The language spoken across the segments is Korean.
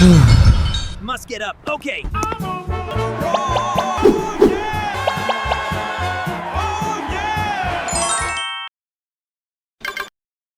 Must get up. Okay.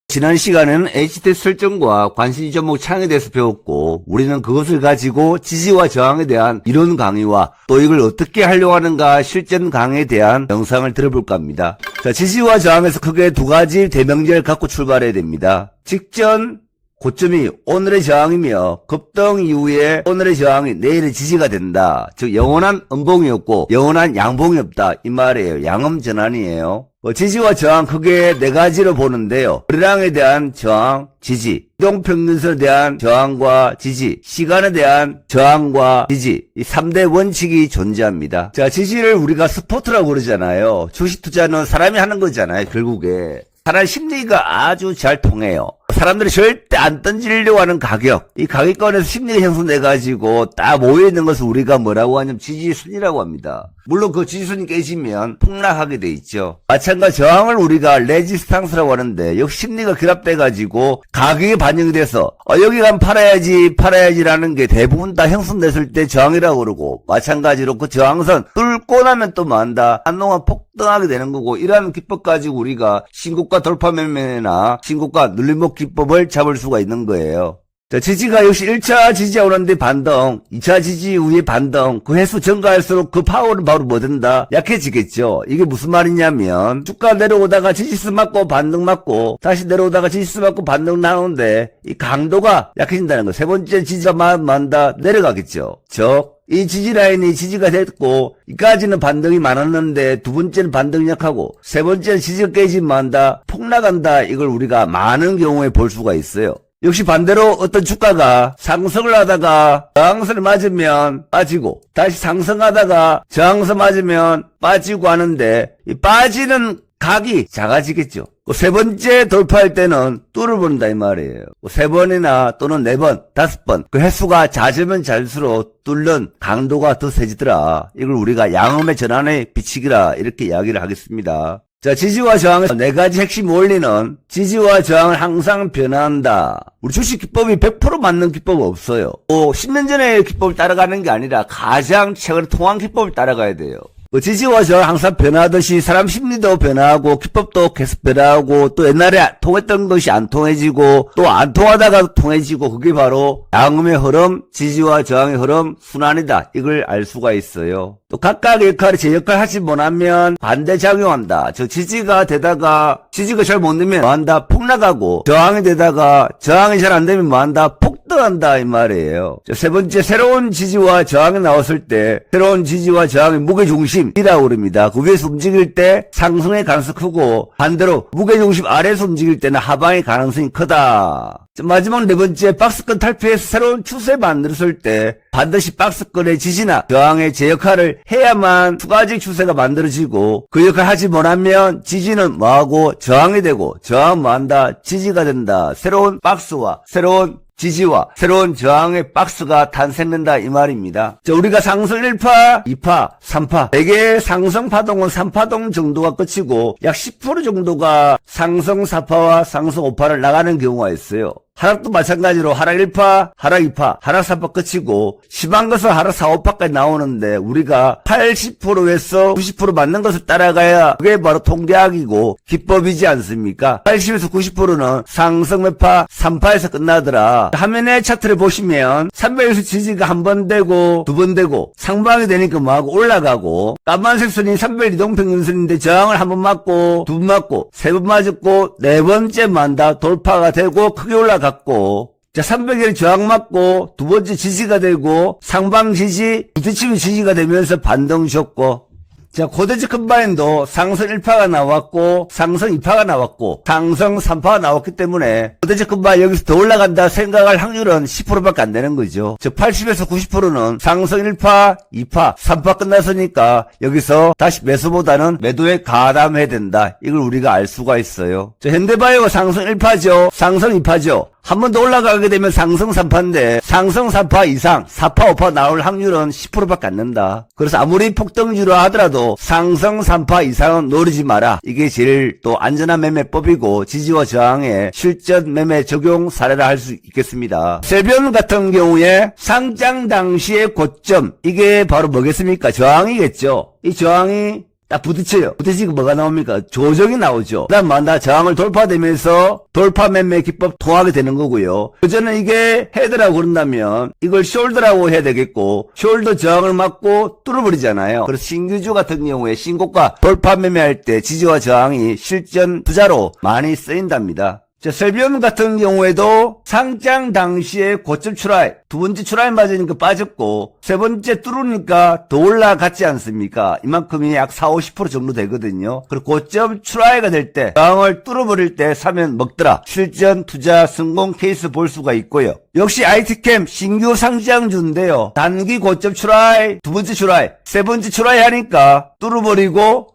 지난 시간에는 HT 설정과 관심 종목 창에 대해서 배웠고, 우리는 그것을 가지고 지지와 저항에 대한 이론 강의와 또 이걸 어떻게 하려고 하는가 실전 강의에 대한 영상을 들어볼까 합니다. 자, 지지와 저항에서 크게 두 가지 대명제를 갖고 출발해야 됩니다. 직전 고점이 오늘의 저항이며 급등 이후에 오늘의 저항이 내일의 지지가 된다. 즉 영원한 음봉이었고 영원한 양봉이 없다 이 말이에요. 양음 전환이에요. 지지와 저항 크게 네 가지로 보는데요. 거래량에 대한 저항, 지지, 이동평균선에 대한 저항과 지지, 시간에 대한 저항과 지지, 이 3대 원칙이 존재합니다. 자, 지지를 우리가 스포트라고 그러잖아요. 주식 투자는 사람이 하는 거잖아요. 결국에 사람 심리가 아주 잘 통해요. 사람들이 절대 안 던지려고 하는 가격, 이 가격권에서 심리가 형성돼가지고 딱 모여있는 것을 우리가 뭐라고 하냐면 지지순이라고 합니다. 물론 그 지지순이 깨지면 폭락하게 돼 있죠. 마찬가지 저항을 우리가 레지스탕스라고 하는데 역시 심리가 결합돼가지고 가격이 반영이 돼서 여기 가면 팔아야지라는 게 대부분 다 형성됐을 때 저항이라고 그러고, 마찬가지로 그 저항선 뚫고 나면 또 뭐한다? 한동안 폭등하게 되는 거고, 이러한 기법 가지고 우리가 신고가 돌파 매매나 신고가 눌림목 기법을 잡을 수가 있는 거예요. 자, 지지가 역시 1차 지지가 오는데 반등, 2차 지지 이후에 반등, 그 횟수 증가할수록 그 파워는 바로 뭐 된다? 약해지겠죠. 이게 무슨 말이냐면 주가 내려오다가 지지수 맞고 반등 맞고 다시 내려오다가 지지수 맞고 반등 나오는데 이 강도가 약해진다는 거. 세 번째 지지가 만다 내려가겠죠. 즉 이 지지 라인이 지지가 됐고 이까지는 반등이 많았는데 두 번째는 반등이 약하고 세 번째는 지지가 깨지면 만다 폭락한다. 이걸 우리가 많은 경우에 볼 수가 있어요. 역시 반대로 어떤 주가가 상승을 하다가 저항선을 맞으면 빠지고 다시 상승하다가 저항선 맞으면 빠지고 하는데 이 빠지는 각이 작아지겠죠. 세 번째 돌파할 때는 뚫어본다 이 말이에요. 세 번이나 또는 네 번, 다섯 번 그 횟수가 잦으면 잦을수록 뚫는 강도가 더 세지더라. 이걸 우리가 양음의 전환의 비치기라 이렇게 이야기를 하겠습니다. 자, 지지와 저항에서 네 가지 핵심 원리는 지지와 저항을 항상 변화한다. 우리 주식 기법이 100% 맞는 기법은 없어요. 10년 전의 기법을 따라가는 게 아니라 가장 최근 통한 기법을 따라가야 돼요. 지지와 저항 항상 변하듯이 사람 심리도 변화하고 기법도 계속 변화하고 또 옛날에 통했던 것이 안 통해지고 또 안 통하다가 통해지고, 그게 바로 양음의 흐름, 지지와 저항의 흐름, 순환이다. 이걸 알 수가 있어요. 또 각각의 역할이 제 역할 하지 못하면 반대작용한다. 저 지지가 되다가 지지가 잘 못 되면 뭐한다? 폭락하고, 저항이 되다가 저항이 잘 안 되면 뭐한다? 폭등한다 이 말이에요. 세 번째, 새로운 지지와 저항이 나왔을 때 새로운 지지와 저항의 무게중심이라고 그럽니다. 그 위에서 움직일 때 상승의 가능성이 크고 반대로 무게중심 아래에서 움직일 때는 하방의 가능성이 크다. 마지막 네 번째, 박스권 탈피해서 새로운 추세 만들었을 때 반드시 박스권의 지지나 저항의 제 역할을 해야만 추가적 추세가 만들어지고, 그 역할 하지 못하면 지지는 뭐하고 저항이 되고 저항은 뭐한다? 지지가 된다. 새로운 박스와 새로운 지지와 새로운 저항의 박스가 탄생된다 이 말입니다. 자, 우리가 상승 1파, 2파, 3파, 대개 상승 파동은 3파동 정도가 끝이고 약 10% 정도가 상승 4파와 상승 5파를 나가는 경우가 있어요. 하락도 마찬가지로 하락 1파, 하락 2파, 하락 3파 끝이고 심한 것은 하락 4, 5파까지 나오는데 우리가 80%에서 90% 맞는 것을 따라가야 그게 바로 통계학이고 기법이지 않습니까? 80에서 90%는 상승 몇 파, 3파에서 끝나더라. 화면의 차트를 보시면 300에서 지지가 한 번 되고 두 번 되고 상방이 되니까 뭐하고 올라가고, 까만색 선이 300 이동평균선인데 저항을 한 번 맞고 두 번 맞고 세 번 맞았고 네 번째 만다 돌파가 되고 크게 올라갔고, 자, 300일 저항 맞고 두 번째 지지가 되고 상방 지지, 부딪히면 지지가 되면서 반등 줬고, 자, 고대지 컴바인도 상승 1파가 나왔고 상승 2파가 나왔고 상승 3파가 나왔기 때문에 고대지 컴바인 여기서 더 올라간다 생각할 확률은 10%밖에 안 되는 거죠. 즉 80에서 90%는 상승 1파, 2파, 3파 끝났으니까 여기서 다시 매수보다는 매도에 가담해야 된다. 이걸 우리가 알 수가 있어요. 자, 현대바이오가 상승 1파죠. 상승 2파죠. 한 번 더 올라가게 되면 상승 3파인데 상승 3파 이상 4파 5파 나올 확률은 10%밖에 안 된다. 그래서 아무리 폭등주로 하더라도 상승 3파 이상은 노리지 마라. 이게 제일 또 안전한 매매법이고 지지와 저항의 실전 매매 적용 사례라 할 수 있겠습니다. 셀비온 같은 경우에 상장 당시의 고점 이게 바로 뭐겠습니까? 저항이겠죠. 이 저항이 딱 부딪혀요. 부딪히고 뭐가 나옵니까? 조정이 나오죠. 그 다음 만다 저항을 돌파되면서 돌파 매매 기법 통하게 되는 거고요. 저는 이게 헤드라고 그런다면 이걸 숄더라고 해야 되겠고 숄더 저항을 맞고 뚫어버리잖아요. 그래서 신규주 같은 경우에 신고가 돌파 매매할 때 지지와 저항이 실전 투자로 많이 쓰인답니다. 자, 셀비온 같은 경우에도 상장 당시에 고점 출하액, 두 번째 출하액 맞으니까 빠졌고, 세 번째 뚫으니까 더 올라갔지 않습니까? 이만큼이 약 40~50% 정도 되거든요. 그리고 고점 출하액가 될 때, 저항을 뚫어버릴 때 사면 먹더라. 실전 투자 성공 케이스 볼 수가 있고요. 역시 IT캠 신규 상장주인데요. 단기 고점 출하액, 두 번째 출하액, 세 번째 출하액 하니까 뚫어버리고,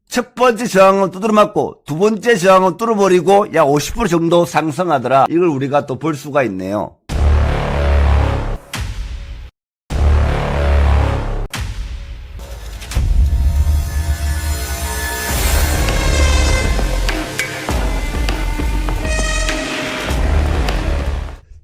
첫 번째 저항은 두드려 맞고 두 번째 저항은 뚫어버리고 약 50% 정도 상승하더라. 이걸 우리가 또 볼 수가 있네요.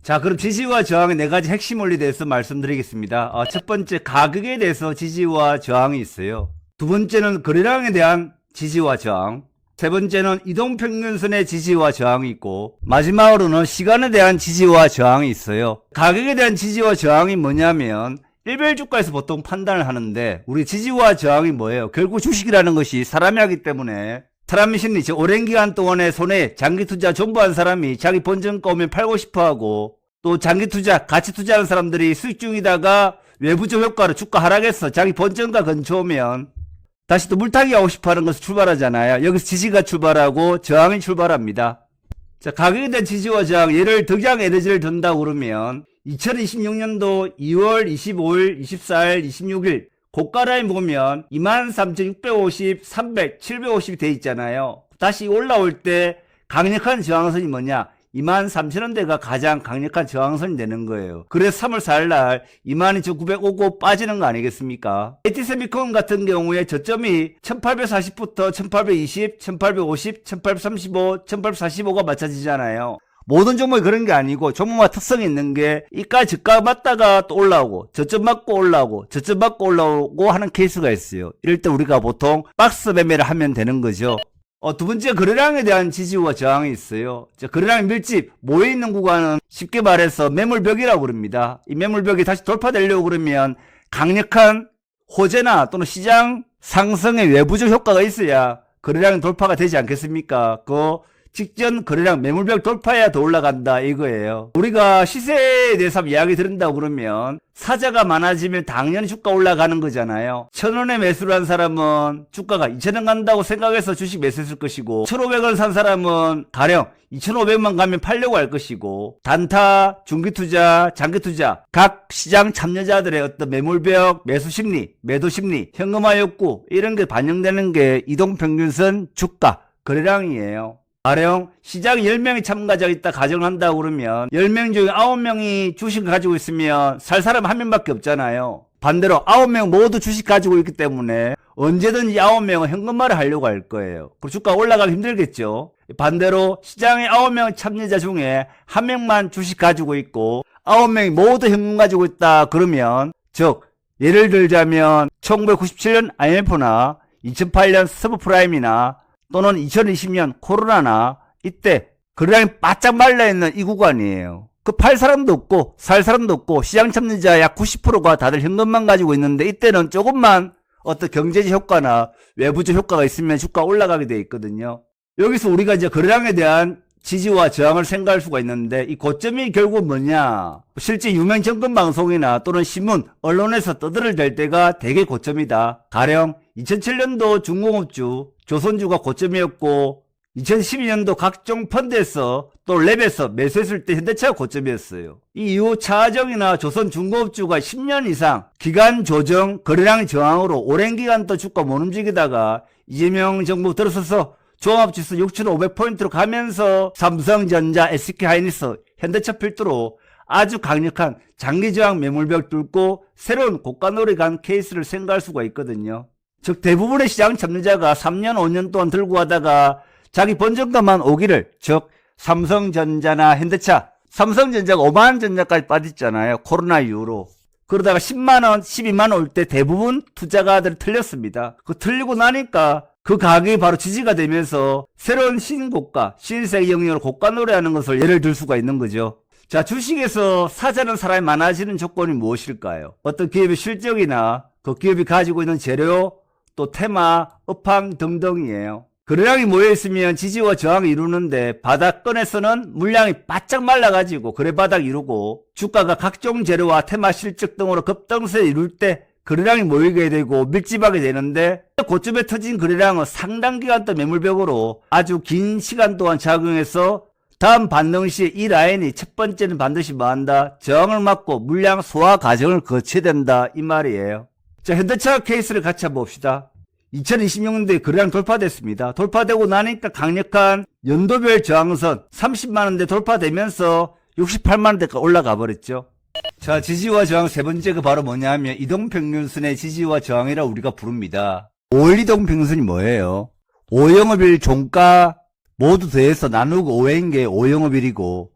자, 그럼 지지와 저항의 네 가지 핵심 원리에 대해서 말씀드리겠습니다. 첫 번째 가격에 대해서 지지와 저항이 있어요. 두 번째는 거래량에 대한 지지와 저항, 세 번째는 이동평균선의 지지와 저항이 있고 마지막으로는 시간에 대한 지지와 저항이 있어요. 가격에 대한 지지와 저항이 뭐냐면 일별 주가에서 보통 판단을 하는데 우리 지지와 저항이 뭐예요? 결국 주식이라는 것이 사람이 하기 때문에 사람의 심리, 즉 오랜 기간 동안에 손해 장기 투자 전부 한 사람이 자기 본전가 오면 팔고 싶어 하고 또 장기 투자, 가치 투자하는 사람들이 수익 중이다가 외부적 효과로 주가 하락해서 자기 본전가 근처 오면 다시 또 물타기 하고 싶어 하는 것을 출발하잖아요. 여기서 지지가 출발하고 저항이 출발합니다. 자, 가격에 대한 지지와 저항, 예를 덕양 에너지를 든다고 그러면 2026년도 2월 25일, 24일, 26일 고가 라인 보면 23,650, 300, 750이 돼 있잖아요. 다시 올라올 때 강력한 저항선이 뭐냐? 23,000원대가 가장 강력한 저항선이 되는 거예요. 그래서 3월 4일 날 22,900 빠지는 거 아니겠습니까? AT세미콘 같은 경우에 저점이 1840부터 1820, 1850, 1835, 1845가 맞춰지잖아요. 모든 종목이 그런 게 아니고 종목마다 특성이 있는 게 이가 저가 맞다가 또 올라오고 저점 맞고 올라오고 저점 맞고 올라오고 하는 케이스가 있어요. 이럴 때 우리가 보통 박스 매매를 하면 되는 거죠. 두 번째 거래량에 대한 지지와 저항이 있어요. 거래량 밀집 모여있는 구간은 쉽게 말해서 매물벽이라고 그럽니다. 이 매물벽이 다시 돌파되려고 그러면 강력한 호재나 또는 시장 상승의 외부적 효과가 있어야 거래량 돌파가 되지 않겠습니까? 그 직전 거래량 매물벽 돌파해야 더 올라간다 이거예요. 우리가 시세에 대해서 이야기 드린다고 그러면 사자가 많아지면 당연히 주가 올라가는 거잖아요. 1,000원에 매수를 한 사람은 주가가 2,000원 간다고 생각해서 주식 매수했을 것이고 1,500원 산 사람은 가령 2,500만 가면 팔려고 할 것이고 단타, 중기투자, 장기투자 각 시장 참여자들의 어떤 매물벽, 매수심리, 매도심리, 현금화 욕구 이런 게 반영되는 게 이동평균선 주가, 거래량이에요. 가령 시장에 10명이 참가자가 있다 가정한다고 그러면 10명 중에 9명이 주식을 가지고 있으면 살 사람 한 명밖에 없잖아요. 반대로 9명 모두 주식 가지고 있기 때문에 언제든지 9명은 현금화를 하려고 할 거예요. 그리고 주가가 올라가기 힘들겠죠. 반대로 시장에 9명 참여자 중에 1명만 주식 가지고 있고 9명이 모두 현금 가지고 있다 그러면 즉 예를 들자면 1997년 IMF나 2008년 서브프라임이나 또는 2020년 코로나나 이때 거래량이 바짝 말라있는 이 구간이에요. 그 팔 사람도 없고 살 사람도 없고 시장 참여자 약 90%가 다들 현금만 가지고 있는데 이때는 조금만 어떤 경제적 효과나 외부적 효과가 있으면 주가 올라가게 돼 있거든요. 여기서 우리가 이제 거래량에 대한 지지와 저항을 생각할 수가 있는데 이 고점이 결국 뭐냐? 실제 유명 정권 방송이나 또는 신문, 언론에서 떠들어댈 때가 되게 고점이다. 가령 2007년도 중공업주, 조선주가 고점이었고 2012년도 각종 펀드에서 또 랩에서 매수했을 때 현대차가 고점이었어요. 이 이후 차정이나 조선중공업주가 10년 이상 기간 조정, 거래량 저항으로 오랜 기간 또 주가 못 움직이다가 이재명 정부 들어서서 종합지수 6,500포인트로 가면서 삼성전자, SK하이닉스 현대차 필두로 아주 강력한 장기저항 매물벽 뚫고 새로운 고가놀이 간 케이스를 생각할 수가 있거든요. 즉 대부분의 시장 참여자가 3년 5년 동안 들고 가다가 자기 번정가만 오기를, 즉 삼성전자나 현대차, 삼성전자가 5만원 전자까지 빠졌잖아요. 코로나 이후로. 그러다가 10만원, 12만원 올 때 대부분 투자가들이 틀렸습니다. 그 틀리고 나니까 그 가격이 바로 지지가 되면서 새로운 신고가, 신세계 영역으로 고가 노래하는 것을 예를 들 수가 있는 거죠. 자, 주식에서 사자는 사람이 많아지는 조건이 무엇일까요? 어떤 기업의 실적이나 그 기업이 가지고 있는 재료, 또 테마, 업황 등등이에요. 거래량이 모여있으면 지지와 저항을 이루는데 바닥권에서는 물량이 바짝 말라가지고 거래바닥 이루고 주가가 각종 재료와 테마 실적 등으로 급등세를 이룰 때 거래량이 모이게 되고 밀집하게 되는데 고점에 터진 거래량은 상당 기간 동안 매물벽으로 아주 긴 시간 동안 작용해서 다음 반등 시 이 라인이 첫 번째는 반드시 뭐한다? 저항을 맞고 물량 소화 과정을 거쳐야 된다 이 말이에요. 자, 현대차 케이스를 같이 한번 봅시다. 2026년도에 거래량 돌파됐습니다. 돌파되고 나니까 강력한 연도별 저항선 30만원대 돌파되면서 68만원대까지 올라가 버렸죠. 자, 지지와 저항 세 번째가 바로 뭐냐 하면 이동평균선의 지지와 저항이라 우리가 부릅니다. 5일 이동평균선이 뭐예요? 5영업일 종가 모두 더해서 나누고 5인 게 5영업일이고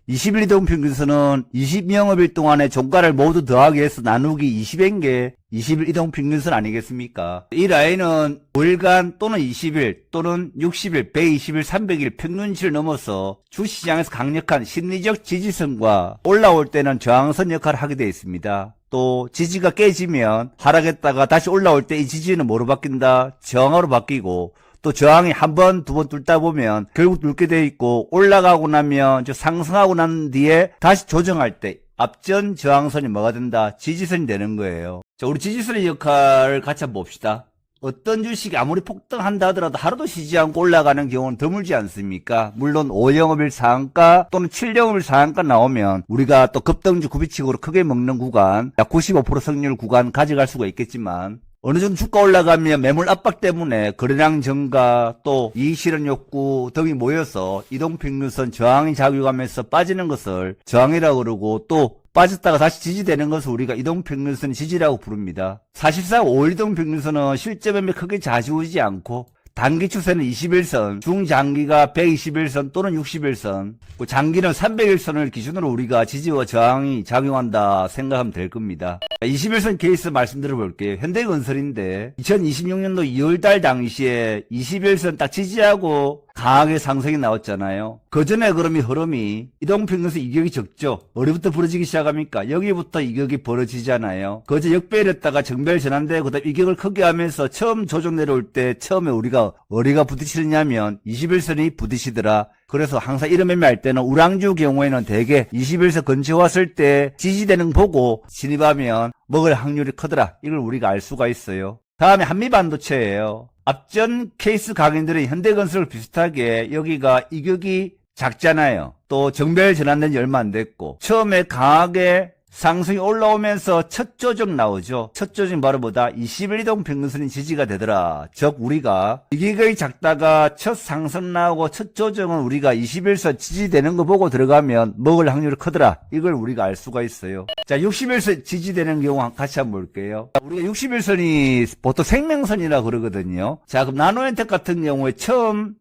20일 이동평균선은 20영업일 동안의 종가를 모두 더하기 해서 나누기 20인 게 20일 이동평균선 아니겠습니까? 이 라인은 5일간 또는 20일 또는 60일, 120일, 300일 평균치를 넘어서 주시장에서 강력한 심리적 지지선과 올라올 때는 저항선 역할을 하게 되어 있습니다. 또 지지가 깨지면 하락했다가 다시 올라올 때 이 지지는 뭐로 바뀐다? 저항으로 바뀌고 또 저항이 한 번, 두 번 뚫다 보면 결국 뚫게 돼 있고 올라가고 나면 상승하고 난 뒤에 다시 조정할 때 앞전 저항선이 뭐가 된다? 지지선이 되는 거예요. 자, 우리 지지선의 역할을 같이 한번 봅시다. 어떤 주식이 아무리 폭등한다 하더라도 하루도 쉬지 않고 올라가는 경우는 드물지 않습니까? 물론 5영업일 상한가 또는 7영업일 상한가 나오면 우리가 또 급등주 구비칙으로 크게 먹는 구간, 약 95% 성률 구간 가져갈 수가 있겠지만 어느 정도 주가 올라가면 매물 압박 때문에 거래량 증가 또 이익실현 욕구 등이 모여서 이동평균선 저항이 작용하면서 빠지는 것을 저항이라고 그러고 또 빠졌다가 다시 지지되는 것을 우리가 이동평균선 지지라고 부릅니다. 사실상 5일 이동평균선은 실제 매매 크게 좌지우지 않고 단기 추세는 21선, 중장기가 121선 또는 61선, 장기는 301선을 기준으로 우리가 지지와 저항이 작용한다 생각하면 될 겁니다. 21선 케이스 말씀드려 볼게요. 현대건설인데 2026년도 2월달 당시에 21선 딱 지지하고 강하게 상승이 나왔잖아요. 그 전에 그럼 이 흐름이 이동평균선 이격이 적죠. 어디부터 벌어지기 시작합니까? 여기부터 이격이 벌어지잖아요. 그저 역배열했다가 정배열 전환되고 그다음 이격을 크게 하면서 처음 조정 내려올 때 처음에 우리가 어디가 부딪히느냐면 21선이 부딪히더라. 그래서 항상 이런 매매할 때는 우량주 경우에는 대개 21선 근처 왔을 때 지지되는 거 보고 진입하면 먹을 확률이 크더라. 이걸 우리가 알 수가 있어요. 다음에 한미반도체예요. 앞전 케이스 강인들은 현대건설 비슷하게 여기가 이격이 작잖아요. 또 정배열 전환된 지 얼마 안 됐고 처음에 강하게 상승이 올라오면서 첫 조정 나오죠. 첫 조정이 바로 뭐다? 21 이동평균선이 지지가 되더라. 즉 우리가 이격이 작다가 첫 상승 나오고 첫 조정은 우리가 21선 지지되는 거 보고 들어가면 먹을 확률이 크더라. 이걸 우리가 알 수가 있어요. 자, 61선 지지되는 경우 같이 한번 볼게요. 우리가 61선이 보통 생명선이라 그러거든요. 자, 그럼 나노엔텍 같은 경우에 처음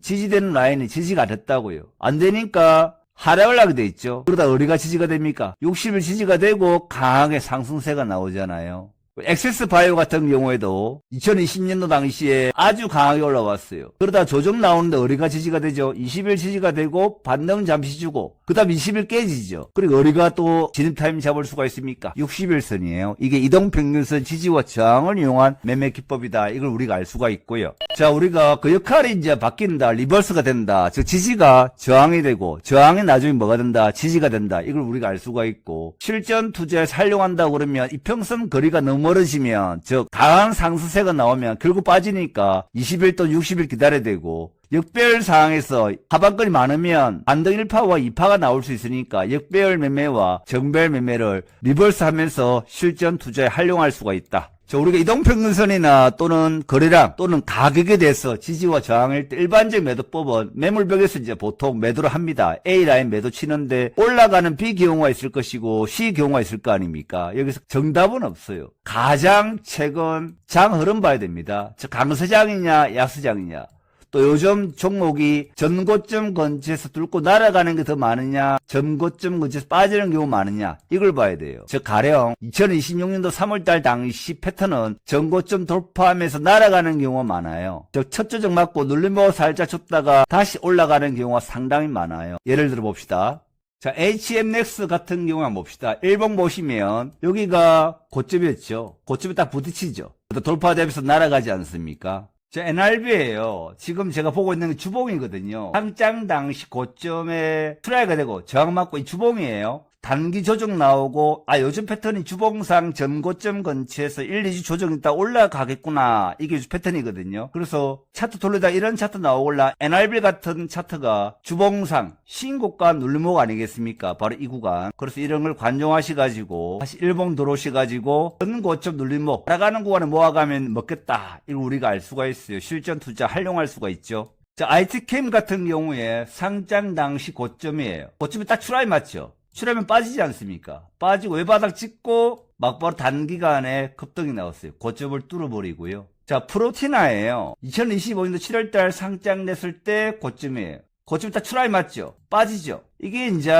지지되는 라인이 지지가 됐다고요. 안 되니까 하락을 하게 돼 있죠. 그러다 어디가 지지가 됩니까? 60일 지지가 되고 강하게 상승세가 나오잖아요. 엑세스 바이오 같은 경우에도 2020년도 당시에 아주 강하게 올라왔어요. 그러다 조정 나오는데 어디가 지지가 되죠? 20일 지지가 되고 반등 잠시 주고 그 다음 20일 깨지죠. 그리고 어디가 또 진입 타임 잡을 수가 있습니까? 60일선이에요. 이게 이동평균선 지지와 저항을 이용한 매매 기법이다. 이걸 우리가 알 수가 있고요. 자, 우리가 그 역할이 이제 바뀐다. 리버스가 된다. 즉 지지가 저항이 되고 저항이 나중에 뭐가 된다? 지지가 된다. 이걸 우리가 알 수가 있고 실전 투자에 활용한다고 그러면 이평선 거리가 너무 멀어지면 즉 강한 상승세가 나오면 결국 빠지니까 20일 또는 60일 기다려야 되고 역배열 상황에서 하방권이 많으면 반등 1파와 2파가 나올 수 있으니까 역배열 매매와 정배열 매매를 리버스 하면서 실전 투자에 활용할 수가 있다. 자, 우리가 이동평균선이나 또는 거래량 또는 가격에 대해서 지지와 저항일 때 일반적 매도법은 매물벽에서 이제 보통 매도를 합니다. A라인 매도 치는데 올라가는 B 경우가 있을 것이고 C 경우가 있을 거 아닙니까? 여기서 정답은 없어요. 가장 최근 장 흐름 봐야 됩니다. 즉 강세장이냐 약세장이냐. 또 요즘 종목이 전고점 근처에서 뚫고 날아가는 게 더 많으냐, 전고점 근처에서 빠지는 경우 많으냐, 이걸 봐야 돼요. 즉 가령 2026년도 3월달 당시 패턴은 전고점 돌파하면서 날아가는 경우가 많아요. 즉 첫 조정 맞고 눌림목 살짝 줬다가 다시 올라가는 경우가 상당히 많아요. 예를 들어 봅시다. 자, HMX 같은 경우 한번 봅시다. 일봉 보시면 여기가 고점이었죠. 고점에 딱 부딪히죠. 돌파되면서 날아가지 않습니까? 자, NRB예요. 지금 제가 보고 있는 게 주봉이거든요. 상장 당시 고점에 트라이가 되고 저항 맞고 이 주봉이에요. 단기 조정 나오고 요즘 패턴이 주봉상 전고점 근처에서 1, 2주 조정 있다 올라가겠구나. 이게 요즘 패턴이거든요. 그래서 차트 돌리다 이런 차트 나오걸라 NRB 같은 차트가 주봉상 신고가 눌림목 아니겠습니까? 바로 이 구간. 그래서 이런 걸 관종하셔가지고 다시 일봉 들어오셔가지고 전고점 눌림목 따라가는 구간에 모아가면 먹겠다. 이걸 우리가 알 수가 있어요. 실전 투자 활용할 수가 있죠. 자, IT캠 같은 경우에 상장 당시 고점이에요. 고점이 딱 추라이 맞죠? 추라면 빠지지 않습니까? 빠지고 외바닥 찍고 막바로 단기간에 급등이 나왔어요. 고점을 뚫어버리고요. 자, 프로티나예요. 2025년도 7월달 상장 냈을 때 고점이에요. 고점이 딱 추라이 맞죠? 빠지죠? 이게 이제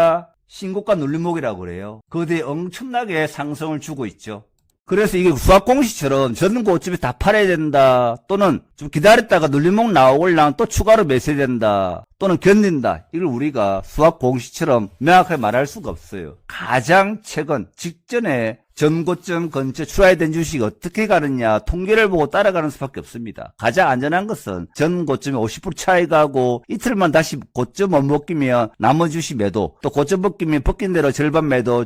신고가 눌림목이라고 그래요. 거기에 엄청나게 상승을 주고 있죠. 그래서 이게 수학공시처럼 전 고점에 다 팔아야 된다. 또는 좀 기다렸다가 눌림목 나오걸랑 또 추가로 매수해야 된다. 또는 견딘다. 이걸 우리가 수학공시처럼 명확하게 말할 수가 없어요. 가장 최근 직전에 전고점 근처 추가된 주식이 어떻게 가느냐 통계를 보고 따라가는 수밖에 없습니다. 가장 안전한 것은 전고점에 50% 차이 가고 이틀만 다시 고점 못 먹기면 나머지 주식 매도, 또 고점 벗기면 벗긴 대로 절반 매도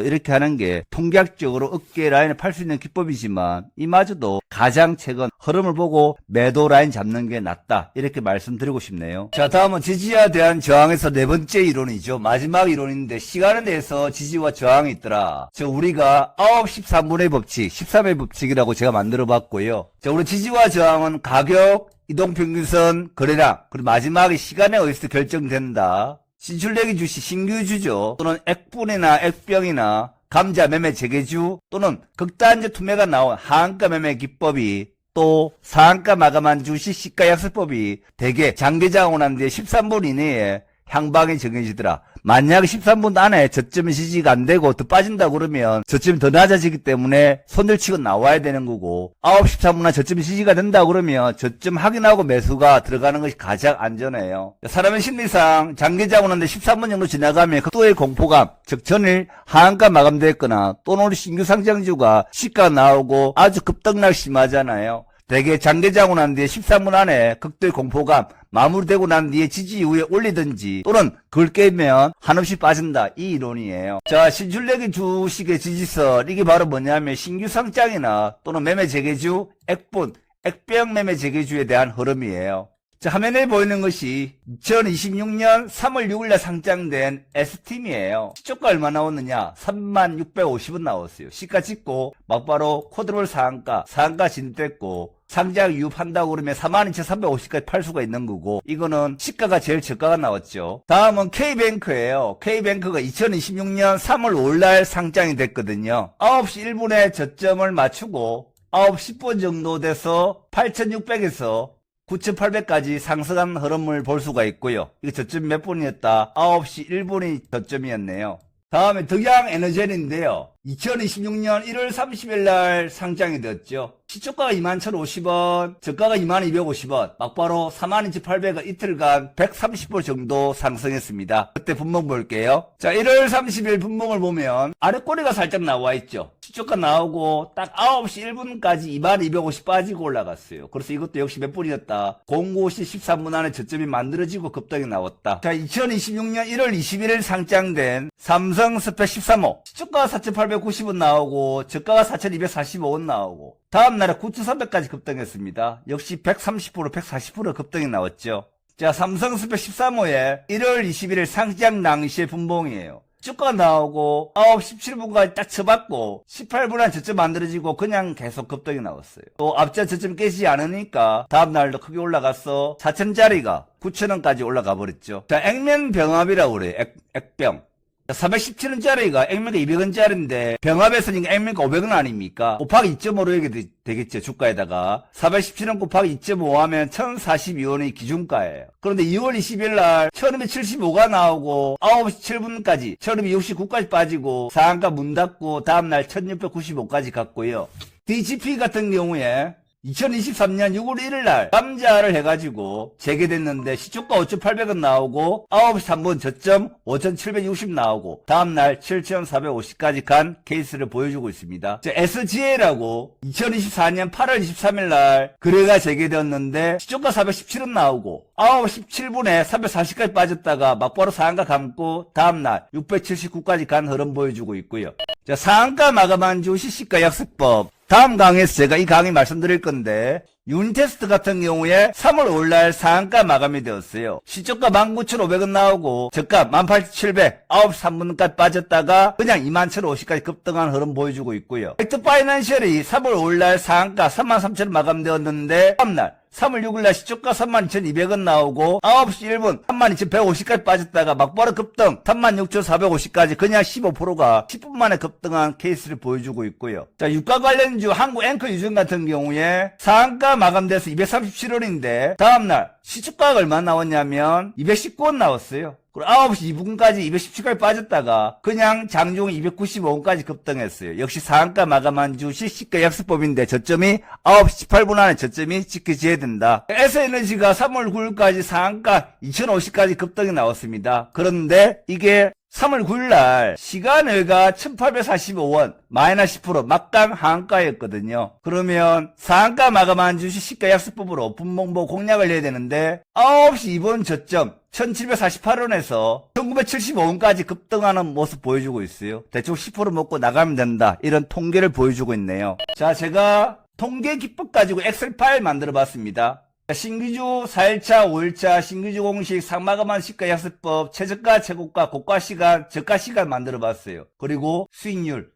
이렇게 하는 게 통계학적으로 어깨 라인을 팔 수 있는 기법이지만 이마저도 가장 최근 흐름을 보고 매도 라인 잡는 게 낫다. 이렇게 말씀드리고 싶네요. 자, 다음은 지지에 대한 저항에서 네 번째 이론이죠. 마지막 이론인데 시간에 대해서 지지와 저항이 있더라. 우리가 9, 13분의 법칙, 13의 법칙이라고 제가 만들어 봤고요. 자, 우리 지지와 저항은 가격, 이동평균선, 거래량, 그리고 마지막에 시간에 의해서 결정된다. 진출되기 주식 신규주죠. 또는 액분이나 액병이나 감자 매매 재개주 또는 극단적 투매가 나온 하한가 매매 기법이 또 상한가 마감한 주식 시가 약세법이 대개 장기장으로 난 뒤에 13분 이내에 향방이 정해지더라. 만약 13분 안에 저점이 지지가 안 되고 더 빠진다 그러면 저점이 더 낮아지기 때문에 손을 치고 나와야 되는 거고 9, 13분 안에 저점이 지지가 된다 그러면 저점 확인하고 매수가 들어가는 것이 가장 안전해요. 사람의 심리상 장기장으로 난데 13분 정도 지나가면 극도의 공포감, 즉 전일 하한가 마감됐거나 또는 우리 신규 상장주가 시가 나오고 아주 급등락 심하잖아요. 대개 장기장으로 난 뒤에 13분 안에 극도의 공포감 마무리되고 난 뒤에 지지 이후에 올리든지 또는 그걸 깨면 한없이 빠진다. 이 이론이에요. 자, 신출되기 주식의 지지선 이게 바로 뭐냐면 신규 상장이나 또는 매매 재개주, 액분, 액병 매매 재개주에 대한 흐름이에요. 자, 화면에 보이는 것이 2026년 3월 6일날 상장된 S팀이에요. 시초가 얼마 나왔느냐? 3650원 나왔어요. 시가 찍고 막바로 코드롤 상한가 진입됐고 상장 유입한다고 그러면 42,350까지 팔 수가 있는 거고 이거는 시가가 제일 저가가 나왔죠. 다음은 K뱅크예요. K뱅크가 2026년 3월 5일날 상장이 됐거든요. 9시 1분에 저점을 맞추고 9시 10분 정도 돼서 8,600에서 9,800까지 상승한 흐름을 볼 수가 있고요. 이거 저점이 몇 분이었다? 9시 1분이 저점이었네요. 다음에 덕양에너젠인데요. 2026년 1월 30일 날 상장이 되었죠. 시초가가 21,050원, 저가가 2250원, 막바로 42,800원 이틀간 130% 정도 상승했습니다. 그때 분봉 볼게요. 자, 1월 30일 분봉을 보면 아래 꼬리가 살짝 나와 있죠. 시초가 나오고 딱 9시 1분까지 2250 빠지고 올라갔어요. 그래서 이것도 역시 몇 분이었다. 09시 13분 안에 저점이 만들어지고 급등이 나왔다. 자, 2026년 1월 21일 상장된 삼성스펙 13호. 시초가가 4,890원 나오고 저가가 4,245원 나오고 다음날에 9,300까지 급등했습니다. 역시 130%, 140% 급등이 나왔죠. 자, 삼성스펙 13호에 1월 21일 상장 당시의 분봉이에요. 주가 나오고 9시 17분까지 딱 쳐봤고 18분에 저점 만들어지고 그냥 계속 급등이 나왔어요. 또 앞전 저점 깨지지 않으니까 다음날도 크게 올라가서 4천짜리가 9천원까지 올라가 버렸죠. 자, 액면 병합이라고 그래요. 액병. 417원짜리가 액면가 200원짜리인데 병합에서는 액면가 500원 아닙니까? 곱하기 2.5로 이렇게 되겠죠. 주가에다가 417원 곱하기 2.5 하면 1042원이 기준가예요. 그런데 2월 20일 날 1275가 나오고 9시 7분까지 1269까지 빠지고 상한가 문 닫고 다음날 1695까지 갔고요. DGP 같은 경우에 2023년 6월 1일 날 감자를 해가지고 재개됐는데 시초가 5,800원 나오고 9시 3분 저점 5,760 나오고 다음날 7,450까지 간 케이스를 보여주고 있습니다. SGA라고 2024년 8월 23일 날 거래가 재개되었는데 시초가 417원 나오고 9시 17분에 340까지 빠졌다가 막바로 상한가 감고 다음날 679까지 간 흐름 보여주고 있고요. 자, 상한가 마감한 주 시시가 약세법. 다음 강의에서 제가 이 강의 말씀드릴 건데 유니테스트 같은 경우에 3월 5일날 상한가 마감이 되었어요. 시초가 19,500원 나오고 저가 18,700 9시 3분까지 빠졌다가 그냥 21,050까지 급등한 흐름 보여주고 있고요. 팩트 파이낸셜이 3월 5일날 상한가 33,000원 마감되었는데 다음날 3월 6일날 시초가 32,200원 나오고 9시 1분 32,150까지 빠졌다가 막바로 급등 36,450까지 그냥 15%가 10분 만에 급등한 케이스를 보여주고 있고요. 자, 유가 관련주 한국 앵커 유전 같은 경우에 상한가 마감돼서 237원인데 다음날 시초가가 얼마 나왔냐면 219원 나왔어요. 그리고 9시 2분까지 217까지 빠졌다가 그냥 장중 295원까지 급등했어요. 역시 상한가 마감한 주 시시가 약세법인데 저점이 9시 18분 안에 저점이 지켜져야 된다. S에너지가 3월 9일까지 상한가 2050까지 급등이 나왔습니다. 그런데 이게 3월 9일날 시간외가 1845원 마이너스 10% 막강 하한가였거든요. 그러면 상한가 마감한 주 시시가 약세법으로 분봉보 공략을 해야 되는데 9시 2분 저점 1748원에서 1975원까지 급등하는 모습 보여주고 있어요. 대충 10% 먹고 나가면 된다. 이런 통계를 보여주고 있네요. 자, 제가 통계 기법 가지고 엑셀 파일 만들어 봤습니다. 신규주 4일차, 5일차, 신규주 공식, 상마감한 시가 약세법, 최저가, 최고가, 고가 시간, 저가 시간 만들어 봤어요. 그리고 수익률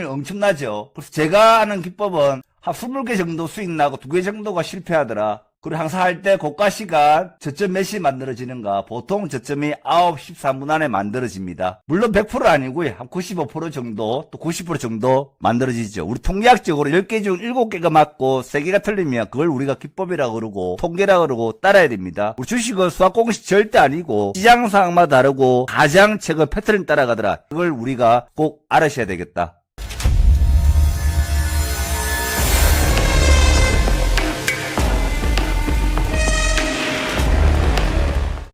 엄청나죠? 그래서 제가 하는 기법은 한 20개 정도 수익 나고 2개 정도가 실패하더라. 그리고 항상 할 때 고가 시간 저점 몇 시에 만들어지는가 보통 저점이 9시 13분 안에 만들어집니다. 물론 100% 아니고요. 한 95% 정도 또 90% 정도 만들어지죠. 우리 통계학적으로 10개 중 7개가 맞고 3개가 틀리면 그걸 우리가 기법이라고 그러고 통계라고 그러고 따라야 됩니다. 우리 주식은 수학 공식 절대 아니고 시장 상황마다 다르고 가장 최근 패턴을 따라가더라. 그걸 우리가 꼭 알아셔야 되겠다.